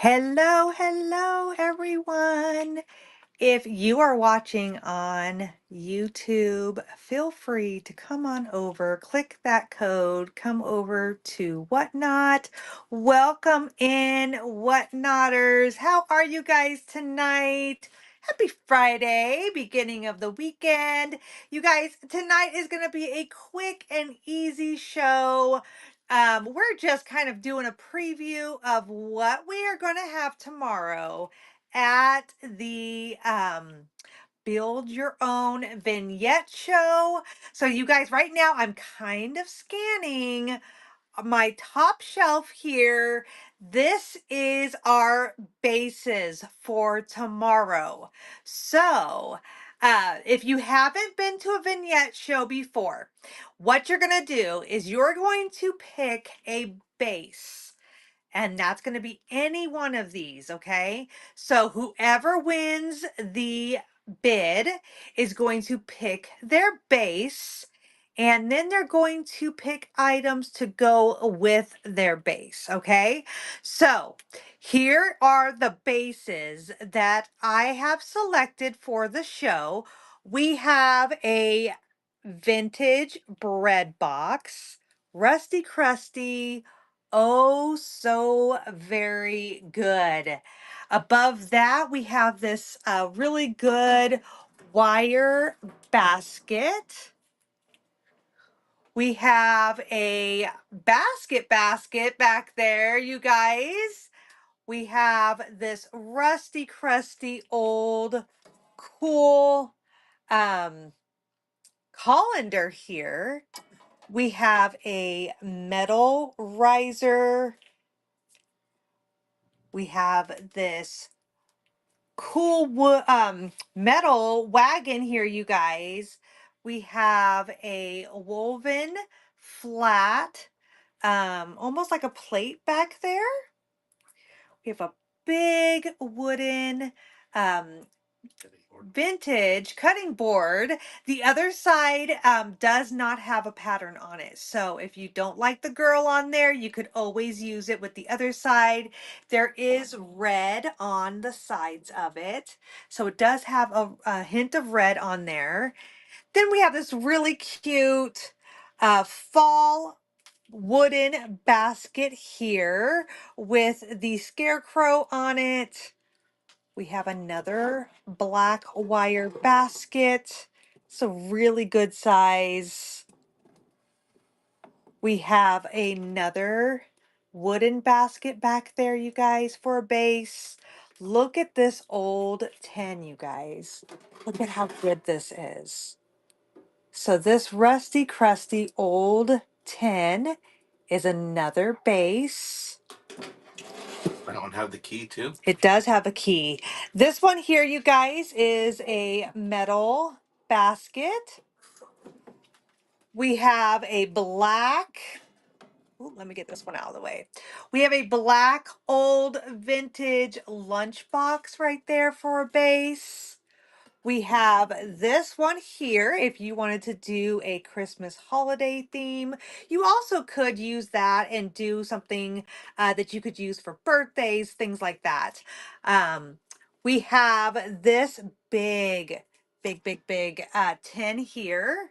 Hello, hello, everyone. If you are watching on YouTube, feel free to come on over, click that code, come over to Whatnot. Welcome in, Whatnotters. How are you guys tonight? Happy Friday, beginning of the weekend. You guys, tonight is going to be a quick and easy show. We're just kind of doing a preview of what we are going to have tomorrow at the Build Your Own Vignette Show. So, you guys, right now I'm kind of scanning my top shelf here. This is our bases for tomorrow. So, if you haven't been to a vignette show before, what you're going to do is you're going to pick a base. And that's going to be any one of these, okay? So whoever wins the bid is going to pick their base, and then they're going to pick items to go with their base, okay? So here are the bases that I have selected for the show. We have a vintage bread box, Rusty Crusty. Oh, so very good. Above that, we have this really good wire basket. We have a basket back there, you guys. We have this rusty, crusty, old, cool colander here. We have a metal riser. We have this cool metal wagon here, you guys. We have a woven flat, almost like a plate back there. We have a big wooden vintage cutting board. The other side does not have a pattern on it. So if you don't like the girl on there, you could always use it with the other side. There is red on the sides of it. So it does have a hint of red on there. Then we have this really cute fall wooden basket here with the scarecrow on it. We have another black wire basket. It's a really good size. We have another wooden basket back there, you guys, for a base. Look at this old tin, you guys. Look at how good this is. So this rusty, crusty old tin is another base. I don't have the key too. It does have a key. This one here, you guys, is a metal basket. We have a black, ooh, let me get this one out of the way. We have a black old vintage lunchbox right there for a base. We have this one here if you wanted to do a Christmas holiday theme. You also could use that and do something that you could use for birthdays, things like that. We have this big tin here.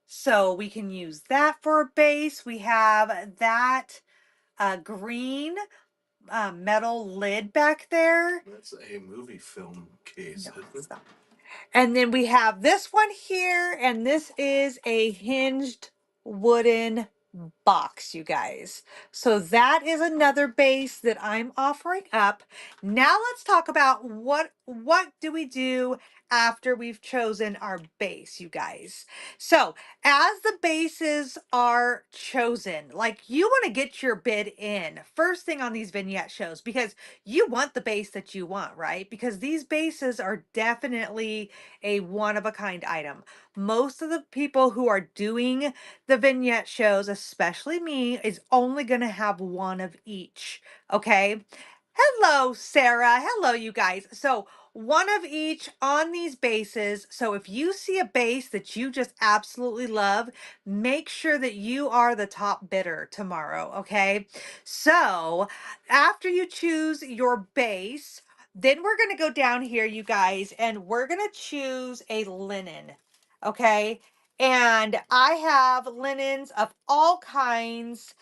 So we can use that for a base. We have that green metal lid back there. That's a movie film case. No, it's not. And then we have this one here, and this is a hinged wooden box, you guys. So that is another base that I'm offering up. Now let's talk about what do we do after we've chosen our base, you guys. So as the bases are chosen, like you want to get your bid in first thing on these vignette shows because you want the base that you want, right? Because these bases are definitely a one of a kind item. Most of the people who are doing the vignette shows, especially me, is only going to have one of each. Okay. Hello, Sarah. Hello, you guys. So, one of each on these bases. So, if you see a base that you just absolutely love, make sure that you are the top bidder tomorrow. Okay. So, after you choose your base, then we're going to go down here, you guys, and we're going to choose a linen. Okay. And I have linens of all kinds.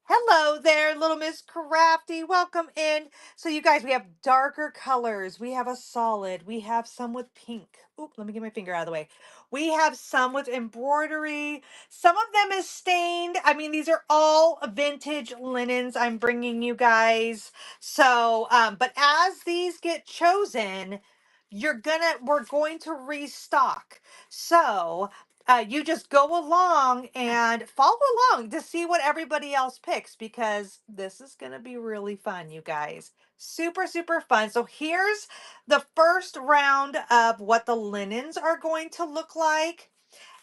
Hello there, little Miss Crafty. Welcome in. So, you guys, we have darker colors. We have a solid. We have some with pink. Oop, let me get my finger out of the way. We have some with embroidery. Some of them is stained. I mean, these are all vintage linens I'm bringing you guys. So, but as these get chosen, we're going to restock. So, you just go along and follow along to see what everybody else picks because this is going to be really fun, you guys. Super, super fun. So here's the first round of what the linens are going to look like.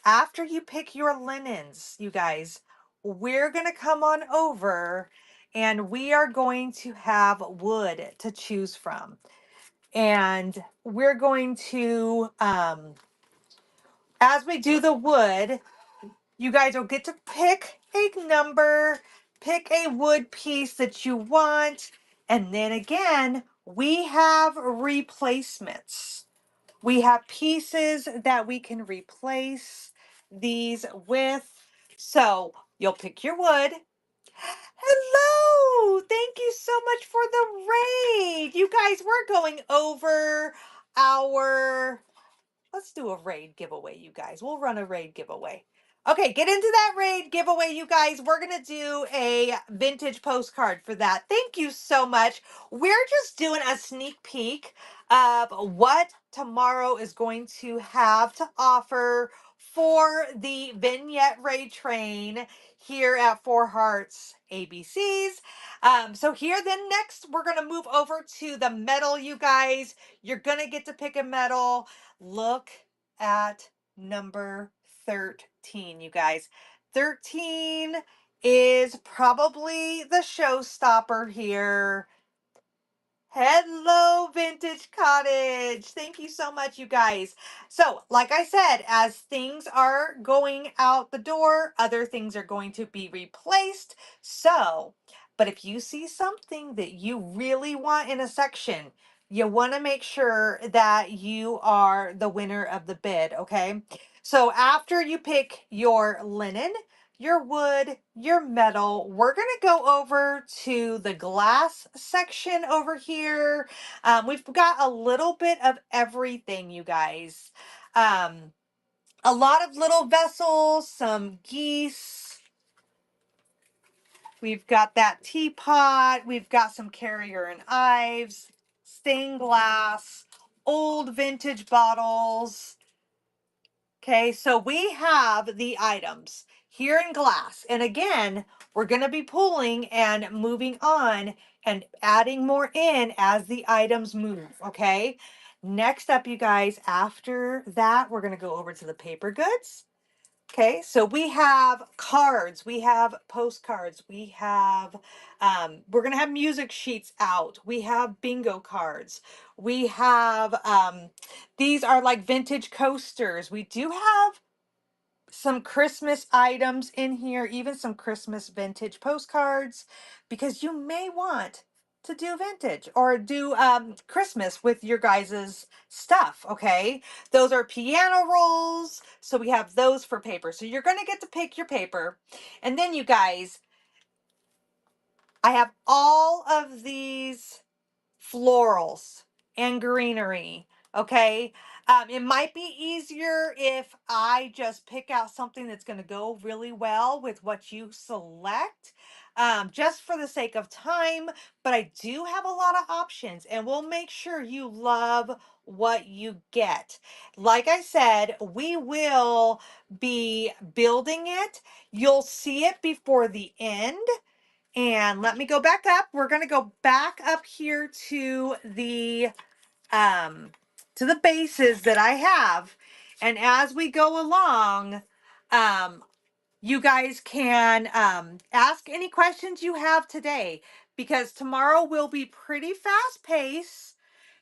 After you pick your linens, you guys, we're going to come on over and we are going to have wood to choose from. And we're going to, as we do the wood, you guys will get to pick a number, pick a wood piece that you want, and then again, we have replacements. We have pieces that we can replace these with. So you'll pick your wood. Hello! Thank you so much for the raid. You guys, we're going over our Let's do a raid giveaway, you guys. We'll run a raid giveaway. Okay, get into that raid giveaway, you guys. We're going to do a vintage postcard for that. Thank you so much. We're just doing a sneak peek of what tomorrow is going to have to offer for the vignette raid train here at Four Hearts ABCs. So here then next, we're going to move over to the medal, you guys. You're going to get to pick a medal. Look at number 13, you guys. 13 is probably the showstopper here. Hello, Vintage Cottage. Thank you so much, you guys. So, like I said, as things are going out the door, other things are going to be replaced. So, but if you see something that you really want in a section, you want to make sure that you are the winner of the bid, okay? So, after you pick your linen, your wood, your metal. We're going to go over to the glass section over here. We've got a little bit of everything, you guys. A lot of little vessels, some geese. We've got that teapot. We've got some carrier and ives, stained glass, old vintage bottles. Okay, so we have the items here in glass. And again, we're going to be pulling and moving on and adding more in as the items move. Okay, next up, you guys, after that, we're going to go over to the paper goods. Okay, so we have cards, we have postcards, we have, we're going to have music sheets out, we have bingo cards, we have, these are like vintage coasters. We do have some Christmas items in here, even some Christmas vintage postcards, because you may want to do vintage or do Christmas with your guys's stuff, okay? Those are piano rolls, so we have those for paper. So you're going to get to pick your paper. And then you guys, I have all of these florals and greenery. Okay. It might be easier if I just pick out something that's going to go really well with what you select, just for the sake of time. But I do have a lot of options and we'll make sure you love what you get. Like I said, we will be building it. You'll see it before the end. And let me go back up. We're going to go back up here to the bases that I have. And as we go along, you guys can ask any questions you have today because tomorrow will be pretty fast paced,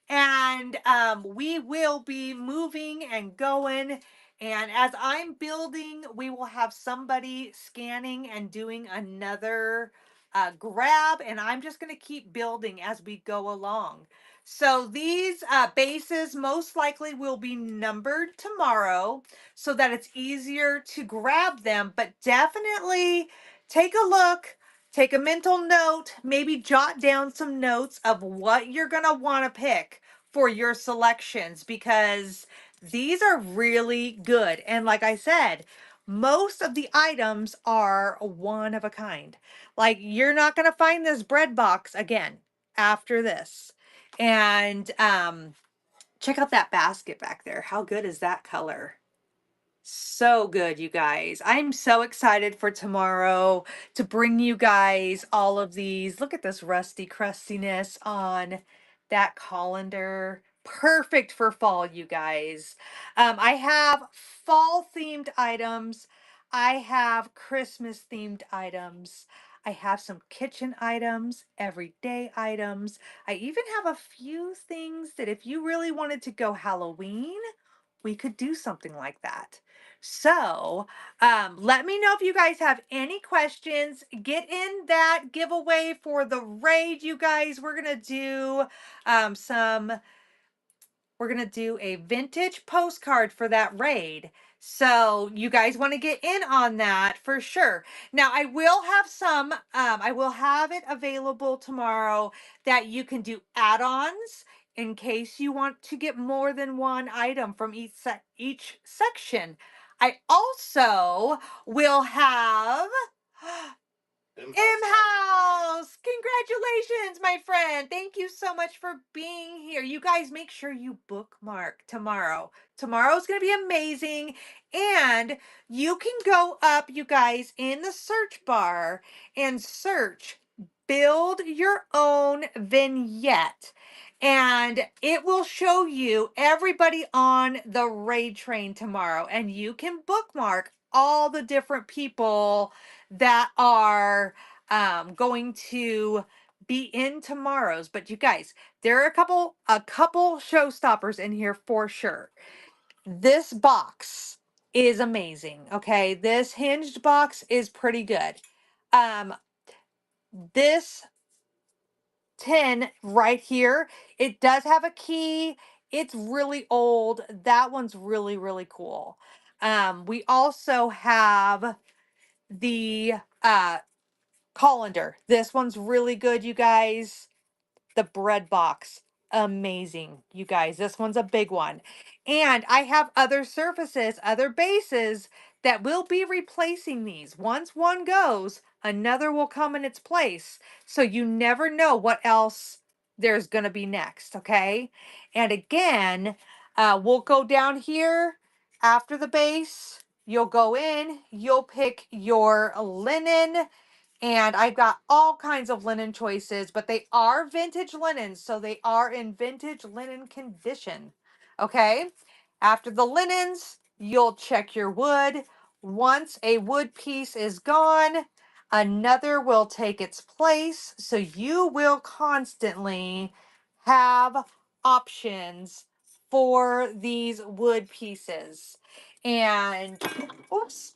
and we will be moving and going. And as I'm building, we will have somebody scanning and doing another grab, and I'm just going to keep building as we go along. So these bases most likely will be numbered tomorrow so that it's easier to grab them, but definitely take a look. Take a mental note, maybe jot down some notes of what you're going to want to pick for your selections, because these are really good. And like I said, most of the items are one of a kind. Like, you're not going to find this bread box again after this. And check out that basket back there. How good is that color? So good, you guys. I'm so excited for tomorrow to bring you guys all of these. Look at this rusty crustiness on that colander. Perfect for fall, you guys. I have fall themed items. I have Christmas themed items. I have some kitchen items, everyday items. I even have a few things that if you really wanted to go Halloween, we could do something like that. So, let me know if you guys have any questions. Get in that giveaway for the raid, you guys. Um, some we're going to do a vintage postcard for that raid. So you guys want to get in on that for sure. Now I will have it available tomorrow that you can do add-ons in case you want to get more than one item from each section. I also will have M-House! Congratulations, my friend. Thank you so much for being here. You guys make sure you bookmark tomorrow. Tomorrow's going to be amazing. And you can go up, you guys, in the search bar and search build your own vignette. And it will show you everybody on the raid train tomorrow. And you can bookmark all the different people that are going to be in tomorrow's. But you guys, there are a couple showstoppers in here for sure. This box is amazing. Okay, this hinged box is pretty good. Um, this tin right here, it does have a key. It's really old. That one's really, really cool. We also have the colander. This one's really good, you guys. The bread box, amazing, you guys. This one's a big one. And I have other surfaces, other bases that will be replacing these. Once one goes, another will come in its place. So you never know what else there's going to be next, okay? And again, we'll go down here after the base. You'll go in, you'll pick your linen, and I've got all kinds of linen choices, but they are vintage linens, so they are in vintage linen condition. Okay? After the linens, you'll check your wood. Once a wood piece is gone, another will take its place. So you will constantly have options for these wood pieces. And, oops,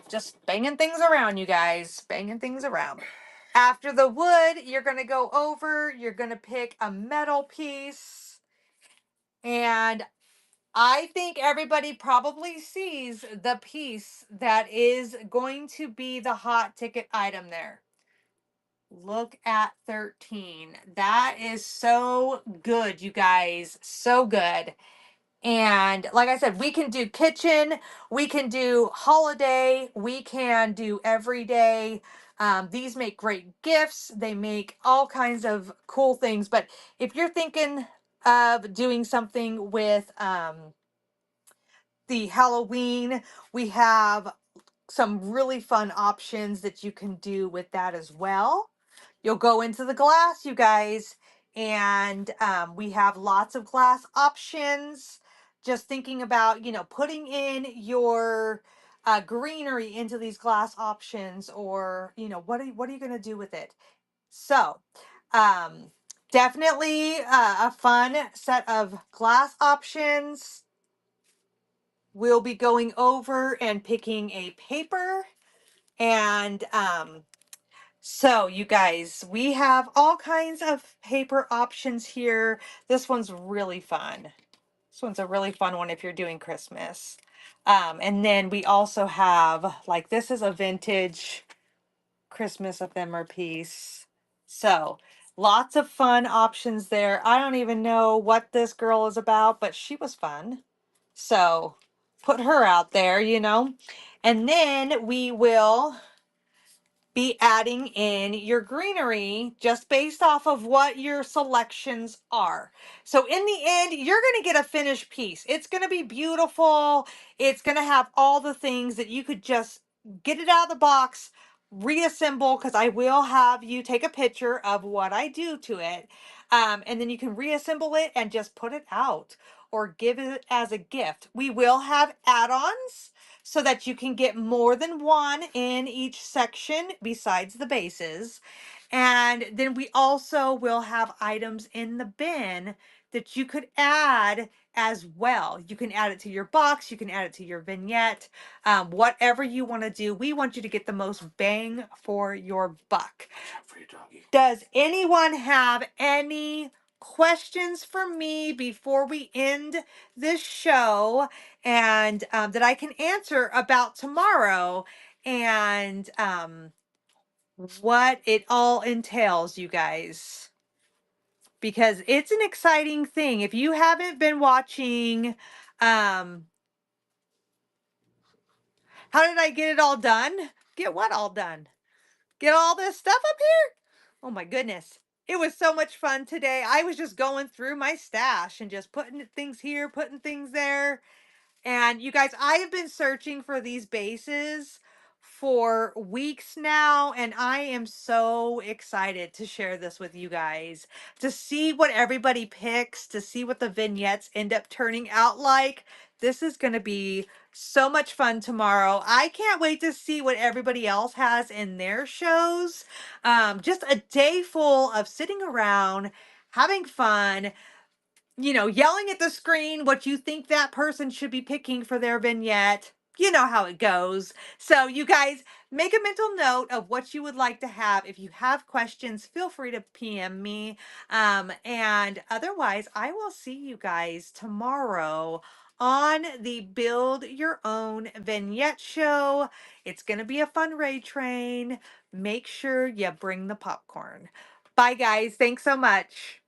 just banging things around, you guys. Banging things around. After the wood, you're going to go over, you're going to pick a metal piece. And I think everybody probably sees the piece that is going to be the hot ticket item there. Look at 13. That is so good, you guys. So good. And like I said, we can do kitchen, we can do holiday, we can do everyday. These make great gifts. They make all kinds of cool things. But if you're thinking of doing something with the Halloween, we have some really fun options that you can do with that as well. You'll go into the glass, you guys, and we have lots of glass options. Just thinking about, putting in your greenery into these glass options, or, what are you going to do with it? So, um, definitely a fun set of glass options. We'll be going over and picking a paper. And so, you guys, we have all kinds of paper options here. This one's really fun. This one's a really fun one if you're doing Christmas. And then we also have, like, this is a vintage Christmas ephemera piece. So, lots of fun options there. I don't even know what this girl is about, but she was fun. So, put her out there, you know. And then we will be adding in your greenery just based off of what your selections are. So in the end, you're going to get a finished piece. It's going to be beautiful. It's going to have all the things that you could just get it out of the box, reassemble, because I will have you take a picture of what I do to it. And then you can reassemble it and just put it out or give it as a gift. We will have add-ons so that you can get more than one in each section besides the bases. And then we also will have items in the bin that you could add as well. You can add it to your box, you can add it to your vignette, whatever you want to do. We want you to get the most bang for your buck. For your doggy. Does anyone have any questions for me before we end this show and that I can answer about tomorrow and what it all entails, you guys? Because it's an exciting thing. If you haven't been watching, how did I get it all done? Get what all done? Get all this stuff up here? Oh my goodness. It was so much fun today. I was just going through my stash and just putting things here, putting things there. And you guys, I have been searching for these bases for weeks now, and I am so excited to share this with you guys, to see what everybody picks, to see what the vignettes end up turning out like. This is going to be so much fun tomorrow. I can't wait to see what everybody else has in their shows. Just a day full of sitting around, having fun, you know, yelling at the screen what you think that person should be picking for their vignette. You know how it goes. So, you guys, make a mental note of what you would like to have. If you have questions, feel free to PM me. And otherwise, I will see you guys tomorrow on the Build Your Own Vignette Show. It's going to be a fun raid train. Make sure you bring the popcorn. Bye, guys. Thanks so much.